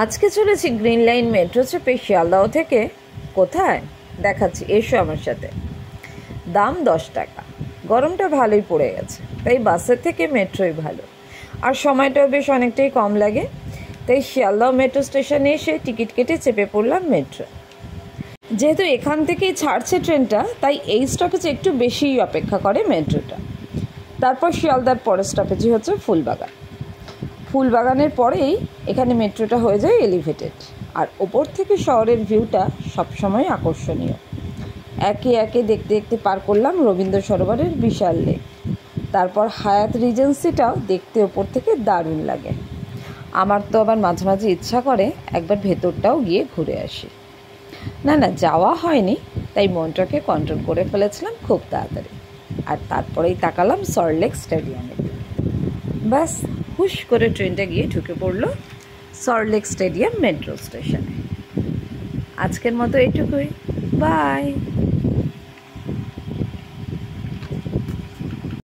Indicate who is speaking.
Speaker 1: আজকে চলেছি green line metro চেপে শিয়ালদহ থেকে। কোথায় দেখাচ্ছি, এসো আমার সাথে। দাম 10 টাকা। গরমটা ভালোই পড়ে গেছে, তাই বাসের থেকে মেট্রোই ভালো, আর সময়টাও বেশ অনেকটাই কম লাগে। তাই শিয়ালদহ মেট্রো স্টেশনে এসে টিকিট কেটে চেপে পড়লাম মেট্রো। যেহেতু এখান থেকেই ছাড়ছে ট্রেনটা, তাই এই স্টপেজে একটু বেশিই অপেক্ষা করে মেট্রোটা। তারপর শিয়ালদার পরের স্টপেজই হচ্ছে ফুলবাগান। ফুলবাগানের পরেই এখানে মেট্রোটা হয়ে যায় এলিভেটেড, আর ওপর থেকে শহরের ভিউটা সবসময় আকর্ষণীয়। একে একে দেখতে দেখতে পার করলাম রবীন্দ্র সরোবরের বিশাল লেক। তারপর হায়াত রিজেন্সিটাও দেখতে ওপর থেকে দারুণ লাগে। আমার তো আবার মাঝে মাঝে ইচ্ছা করে একবার ভেতরটাও গিয়ে ঘুরে আসি। না যাওয়া হয়নি, তাই মনটাকে কন্ট্রোল করে ফেলেছিলাম খুব তাড়াতাড়ি। আর তারপরেই তাকালাম সল্টলেক স্টেডিয়ামে। ব্যাস, হুশ করে ট্রেনটা গিয়ে ঢুকে পড়লো সল্টলেক স্টেডিয়াম মেট্রো স্টেশনে। আজকের মতো এইটুকুই। বাই।